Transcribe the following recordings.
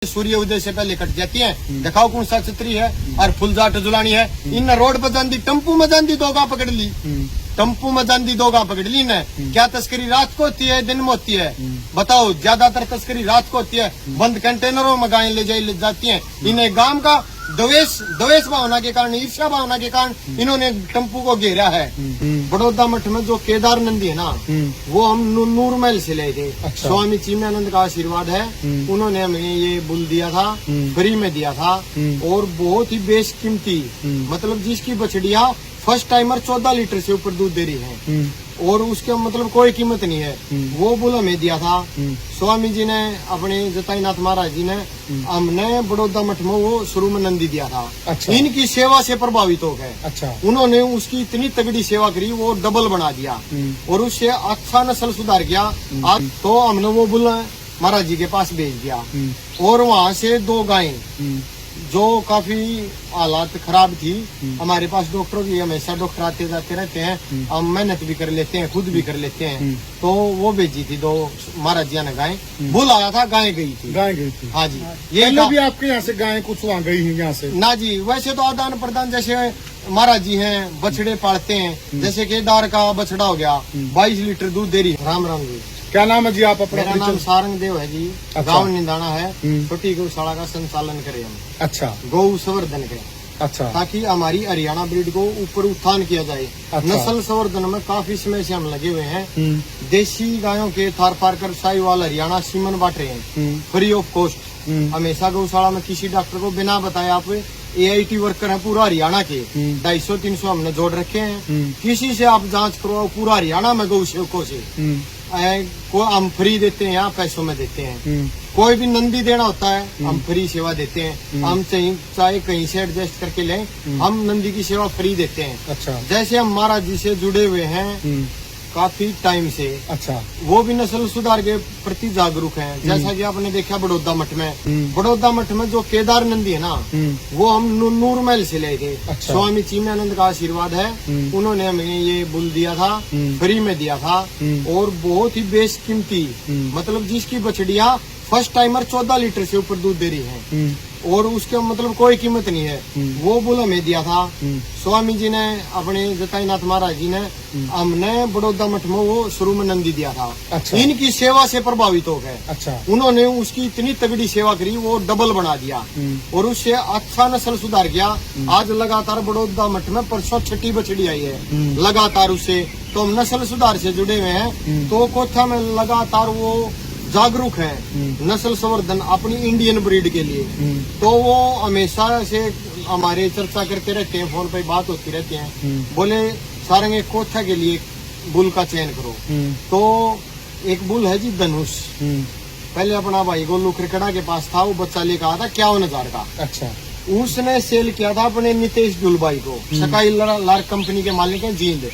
सूर्य उदय से पहले कट जाती हैं। दिखाओ कौन सा छतरी है और फुलजाट जुलानी है। इन रोड पर जाती टम्पू में जाती दोगा पकड़ ली, टम्पू में जाती दोगा पकड़ ली ने। क्या तस्करी रात को होती है दिन में होती है बताओ? ज्यादातर तस्करी रात को होती है। बंद कंटेनरों में गायें ले जाती हैं। इन्हें गांव का द्वेष भावना के कारण, ईर्ष्या भावना के कारण इन्होंने टम्पू को घेरा है। बड़ौदा मठ में जो केदार नंदी है ना, वो हम नूर महल से ले थे। अच्छा। स्वामी चिन्मयानंद का आशीर्वाद है, उन्होंने हमें ये बुल दिया था, फ्री में दिया था। और बहुत ही बेशकीमती, मतलब जिसकी बछड़िया फर्स्ट टाइमर 14 लीटर से ऊपर दूध दे रही है और उसके मतलब कोई कीमत नहीं है, वो बुल हमें दिया था। स्वामी जी ने, अपने जताईनाथ महाराज जी ने हमने बड़ौदा मठ में वो शुरू में नंदी दिया था। अच्छा। इनकी सेवा से प्रभावित हो गए। अच्छा। उन्होंने उसकी इतनी तगड़ी सेवा करी, वो डबल बना दिया और उससे अच्छा नस्ल सुधार किया। आज तो हमने वो बुल महाराज जी के पास भेज दिया और वहाँ से 2 गायें जो काफी हालात खराब थी, हमारे पास डॉक्टरों की हमेशा डॉक्टर आते जाते रहते हैं, हम मेहनत भी कर लेते हैं, खुद भी कर लेते हैं। तो वो भेजी थी 2 महाराज जी ने गायें। बुल आया था, गायें गई थी। गाय गई थी। हाँ जी। ये भी आपके यहाँ से गायें कुछ वहाँ गई है यहाँ से? ना जी, वैसे तो आदान प्रदान, जैसे महाराज जी हैं बछड़े पालते हैं, जैसे केदार का बछड़ा हो गया 22 लीटर दूध दे रही है। राम राम जी। क्या नाम है जी? आप अपना मेरा नाम सारंग देव है जी। अच्छा। गाँव निंदाना है। छोटी गौशाला का संचालन करें हम, अच्छा। गौ संवर्धन के, अच्छा। ताकि हमारी हरियाणा ब्रीड को ऊपर उत्थान किया जाए। अच्छा। नस्ल संवर्धन में काफी समय से हम लगे हुए हैं। देसी गायों के थार पार कर साहिवाल हरियाणा सीमन बांट रहे हैं फ्री ऑफ कॉस्ट। हमेशा गौशाला में किसी डॉक्टर को बिना बताए, आप AIT वर्कर है पूरा हरियाणा के, 250-300 हमने जोड़ रखे हैं। किसी से आप जांच करवाओ, पूरा हरियाणा में गौ सेवकों से को हम फ्री देते हैं या पैसों में देते हैं। कोई भी नंदी देना होता है हम फ्री सेवा देते हैं। हम चाहे कहीं से एडजस्ट करके लें, हम नंदी की सेवा फ्री देते हैं। अच्छा। जैसे हम महाराज जी से जुड़े हुए हैं काफी टाइम से, अच्छा। वो भी नस्ल सुधार के प्रति जागरूक हैं। जैसा कि आपने देखा बड़ौदा मठ में, बड़ौदा मठ में जो केदार नंदी है ना, वो हम नूर महल से ले थे। अच्छा। स्वामी चिन्मयानंद का आशीर्वाद है, उन्होंने हमें ये बुल दिया था, फ्री में दिया था। और बहुत ही बेशकीमती, मतलब जिसकी बछड़िया फर्स्ट टाइमर 14 लीटर से ऊपर दूध दे रही है और उसके मतलब कोई कीमत नहीं है, वो बुल हमें दिया था। स्वामी जी ने, अपने जताईनाथ महाराज जी ने हमने बड़ौदा मठ में वो शुरू में नंदी दिया था। अच्छा। इनकी सेवा से प्रभावित हो गए। अच्छा। उन्होंने उसकी इतनी तगड़ी सेवा करी, वो डबल बना दिया और उससे अच्छा नस्ल सुधार किया। आज लगातार बड़ौदा मठ में परसों 6ठी बछड़ी आई है लगातार उससे। तो हम नस्ल सुधार से जुड़े हुए हैं। तो कोथा में लगातार वो जागरूक है नस्ल संवर्धन अपनी इंडियन ब्रीड के लिए। तो वो हमेशा से हमारे चर्चा करते रहते हैं, फोन पे बात होती रहती है। बोले सारंग एक कोथा के लिए बुल का चयन करो। तो एक बुल है जी धनुष, पहले अपना भाई गोलू क्रिकड़ा के पास था, वो बच्चा लेकर आया था 51,000 का। अच्छा। उसने सेल किया था अपने नितेश दुलबाई को, सकाई लार्क कंपनी के मालिक हैं जींद।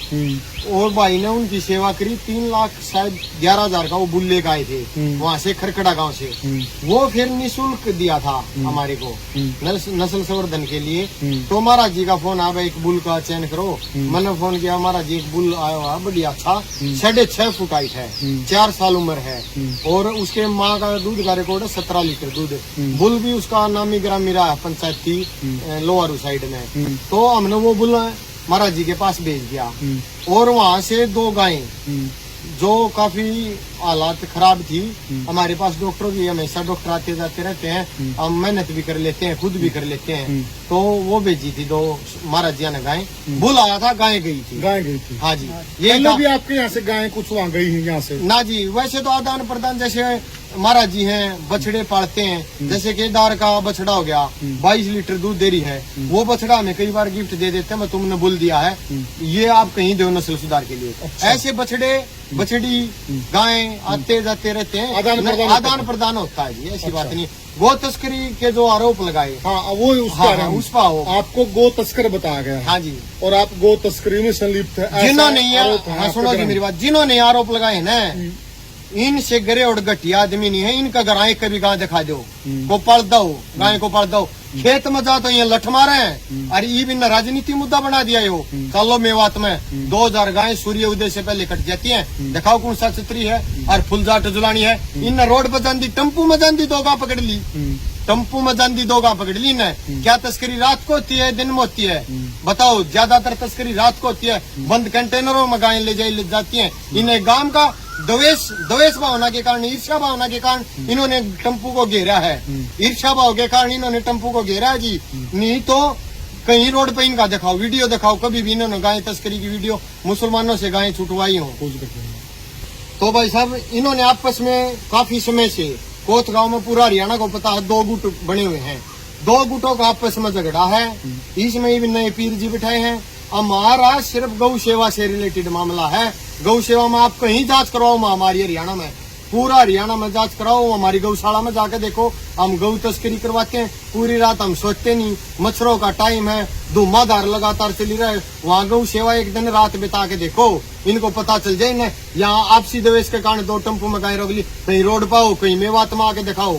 और भाई ने उनकी सेवा करी, 3 लाख शायद 11,000 का वो बुल लेकर आए थे वहाँ से, खरखड़ा गांव से। वो फिर निःशुल्क दिया था हमारे को नस्ल संवर्धन के लिए। तो महाराज जी का फोन आया, एक बुल का चयन करो। मैंने फोन किया, महाराज जी एक बुल आया हुआ बढ़िया अच्छा, 6.5 फुट हाइट है, 4 साल उम्र है और उसके माँ का दूध का रिकॉर्ड है 17 लीटर दूध। बुल भी उसका नामी ग्रामी रहा है पंचायत की लोअर साइड में। तो हमने वो बुल महाराज जी के पास भेज दिया और वहाँ से 2 गायें जो काफी हालात खराब थी, हमारे पास डॉक्टरों की हमेशा डॉक्टर आते जाते रहते हैं, हम मेहनत भी कर लेते हैं, खुद भी कर लेते हैं। तो वो भेजी थी 2 महाराज जी ने गायें। बुल आया था, गायें गई थी। गाय गई थी। हाँ जी। ये भी आपके यहाँ से गायें कुछ वहाँ गई है यहाँ से? ना जी, वैसे तो आदान प्रदान, जैसे महाराज जी हैं बछड़े पालते हैं, जैसे केदार का बछड़ा हो गया 22 लीटर दूध दे रही है, वो बछड़ा हमें कई बार गिफ्ट दे देते हैं, मैं तुमने बुल दिया है, ये आप कहीं दो नस्ल सुधार के लिए। अच्छा। ऐसे बछड़े बछड़ी गायें आते जाते रहते हैं, आदान प्रदान होता है जी, ऐसी अच्छा। बात नहीं। गो तस्करी के जो आरोप लगाए, हाँ वो उस पर आपको गो तस्कर बताया गया है। हाँ जी। और आप गो तस्करी में संलिप्त है, जिन्होंने, सुनो जी मेरी बात, जिन्होंने आरोप लगाए ना, इनसे गरे और घटिया आदमी नहीं है। इनका घर कभी गाय दिखा दो, को पढ़ दो, गाय को पढ़ दो। खेत में जा तो ये लठ मारे हैं, अरे ये भी राजनीति मुद्दा बना दिया यो। चलो मेवात में 2000 गाय सूर्य उदय से पहले कट जाती हैं। दिखाओ कौन सा छतरी है और फुलजाट जुलानी है। इन रोड पर जाती टम्पू में जाती दोगा पकड़ ली, टम्पू में जांदी दो गांव पकड़ ली ना, क्या तस्करी रात को होती है दिन में होती है? बताओ, ज्यादातर तस्करी रात को होती है। बंद कंटेनरों में गायें ले जाती हैं। इन्हें गांव का द्वेष भावना के कारण, ईर्ष्या भावना के कारण इन्होंने टम्पू को घेरा है। ईर्ष्या भाव के कारण इन्होंने टम्पू को घेरा है जी। नहीं तो कहीं रोड पे इनका दिखाओ, वीडियो दिखाओ, कभी भी इन्होंने गाय तस्करी की वीडियो मुसलमानों से गायें छुटवाई हो। तो भाई साहब, इन्होंने आपस में काफी समय से कोत गांव में पूरा हरियाणा को पता है, 2 गुट बने हुए हैं। 2 गुटों का आपस में झगड़ा है। इसमें भी नए पीर जी बिठाए हैं। हमारा सिर्फ गौ सेवा से रिलेटेड मामला है। गौ सेवा में आप कहीं जांच करवाओ, हमारी हरियाणा में, पूरा हरियाणा में जांच कराओ, हमारी गौशाला में जाकर देखो। हम गौ तस्करी करवाते हैं, पूरी रात हम सोते नहीं। मच्छरों का टाइम है, धुआंधार लगातार चली रहा है। वहाँ गौ सेवा एक दिन रात बिता के देखो, इनको पता चल जाए ना। यहाँ आपसी द्वेष के कारण 2 टम्पू में गाय रोक ली, कहीं रोड पाओ, कहीं मेवात में आके दिखाओ।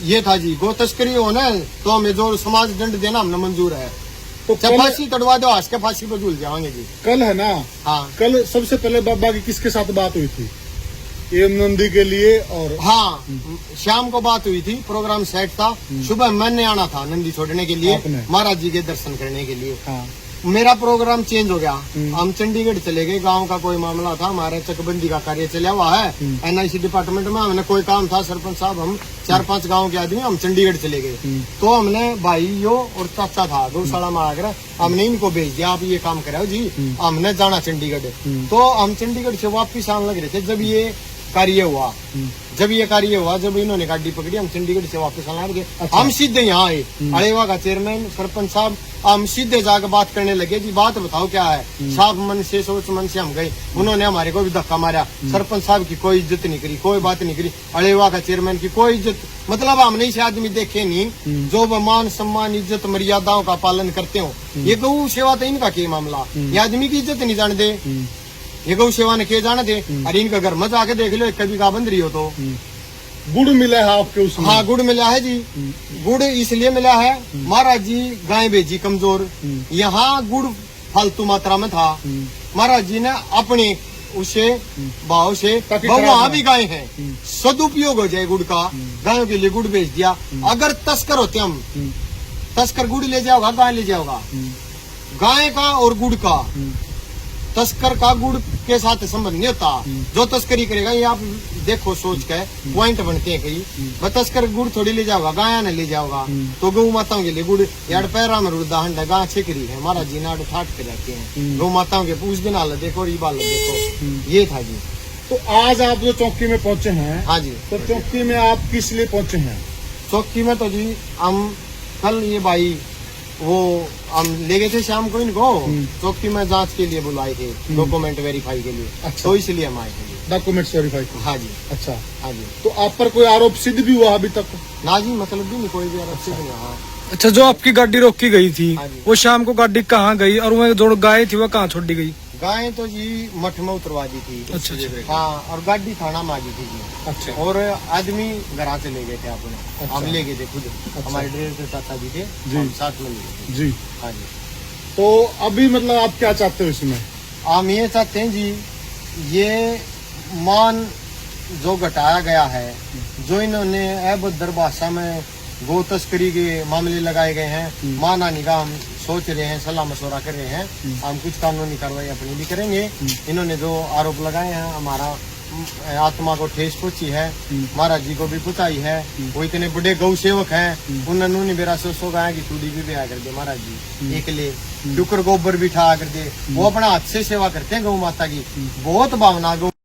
ये था जी। गौ तस्करी हो ना तो हमें जो समाज दंड देना हमने मंजूर है। तो फांसी तड़वा दो, आज के फांसी पर झूल जाएंगे जी। कल है ना, हाँ, कल सबसे पहले बाबा की किसके साथ बात हुई थी? ये नंदी के लिए। और हाँ, शाम को बात हुई थी, प्रोग्राम सेट था। सुबह मैंने आना था नंदी छोड़ने के लिए, महाराज जी के दर्शन करने के लिए। हाँ। मेरा प्रोग्राम चेंज हो गया। हम चंडीगढ़ चले गए, गांव का कोई मामला था, हमारे चकबंदी का कार्य चला हुआ है NIC डिपार्टमेंट में। हमने कोई काम था, सरपंच साहब, हम 4-5 गांव के आदमी, हम चंडीगढ़ चले गए। तो हमने भाइयों और चाचा था गौशाला में आकर, हमने इनको भेज दिया, आप ये काम कराओ जी, हमने जाना चंडीगढ़। तो हम चंडीगढ़ से वापिस आने लग रहे थे जब ये कार्य हुआ। जब इन्होंने गाड़ी पकड़ी, हम चंडीगढ़ से वापस आने लगे। हम सीधे यहाँ आए, अड़ेवा का चेयरमैन, सरपंच साहब, हम सीधे जाकर बात करने लगे जी। बात बताओ क्या है? साफ मन से, सोच मन से हम गए। उन्होंने हमारे को भी धक्का मारा। सरपंच साहब की कोई इज्जत नहीं करी, कोई बात नहीं करी। अड़ेवा का चेयरमैन की कोई इज्जत, मतलब हमने इसे आदमी देखे नहीं जो मान सम्मान इज्जत मर्यादाओं का पालन करते हो। ये गौ सेवा तो इनका क्या मामला, ये आदमी की इज्जत नहीं जान दे, ये गौ सेवा ने के जाने दे। अरे इनका घर में जाके देख लो, कभी का बंद रही हो तो। गुड़ मिला है आपके उसमें? हाँ, गुड़ मिला है जी। गुड़ इसलिए मिला है, महाराज जी गाय भेजी कमजोर, यहाँ गुड़ फालतू मात्रा में था। महाराज जी ने अपने उसे भाव से, वहाँ भी गाय है, सदुपयोग हो जाए गुड़ का, गायों के लिए गुड़ भेज दिया। अगर तस्कर होते हम, तस्कर गुड़ ले जाओगा, गाय ले जाओगा, गाय का और गुड़ का, तस्कर का गुड़ के साथ संबंध नहीं होता। जो तस्करी करेगा, ये आप देखो सोच के पॉइंट बनते हैं कई। तस्कर गुड़ थोड़ी ले जाओगा, गाय ने ले जाओगा। तो गौ माताओं के लिए गुड़, यार पैरा में रुदाहंड है, गाय छिकरी है, महाराज जी नाड़ ठाट के रहते हैं। गौ माताओं के पूछ दिन हालत देखो और ये बालत देखो। ये था जी। तो आज आप जो चौकी में पहुंचे हैं? हाँ जी। तो चौकी में आप किस लिए पहुंचे हैं? चौकी में तो जी हम कल ये भाई वो हम ले गए थे शाम को इनको चौकी में जांच के लिए बुलाए थे, डॉक्यूमेंट वेरीफाई के लिए। अच्छा। तो इसलिए हम आए थे। Documents verify? हाँ जी। अच्छा। हाँ जी। तो आप पर कोई आरोप सिद्ध भी हुआ अभी तक? ना जी, मतलब भी नहीं, कोई भी आरोप सिद्ध नहीं हुआ। अच्छा, जो आपकी गाड़ी रोकी गई थी, हाँ, वो शाम को गाड़ी कहाँ गई और वो जो गाय थी वो कहाँ छोड़ी गई? गाय तो जी मठ में उतरवा दी थी। अच्छा। हाँ, और गाड़ी थाना में आ गई थी जी। अच्छा। और आदमी घर से ले गए थे अपने। अच्छा। हम ले गए थे खुद। अच्छा। हमारे ड्राइवर के चाचा जी थे, हम साथ में ले गए थे जी। हाँ जी। तो अभी मतलब आप क्या चाहते हो इसमें? हम ये चाहते हैं जी, ये मान जो घटाया गया है, जो इन्होंने अभद्र भाषा में गो तस्करी के मामले लगाए गए हैं, मानहानि का हम सोच रहे हैं, सलाह मशवरा कर रहे हैं। हम कुछ कानूनी कार्रवाई अपनी भी करेंगे। इन्होंने जो आरोप लगाए हैं, हमारा आत्मा को ठेस पहुंची है, महाराज जी को भी पुताई है। वो इतने बड़े गौ सेवक हैं, उन्होंने मेरा सो गाय की चूड़ी भी ब्याह कर दे महाराज जी, एक ले शुक्र गोबर भी ठा कर दे। वो अपना हाथ से सेवा करते हैं गौ माता की, बहुत भावना गौ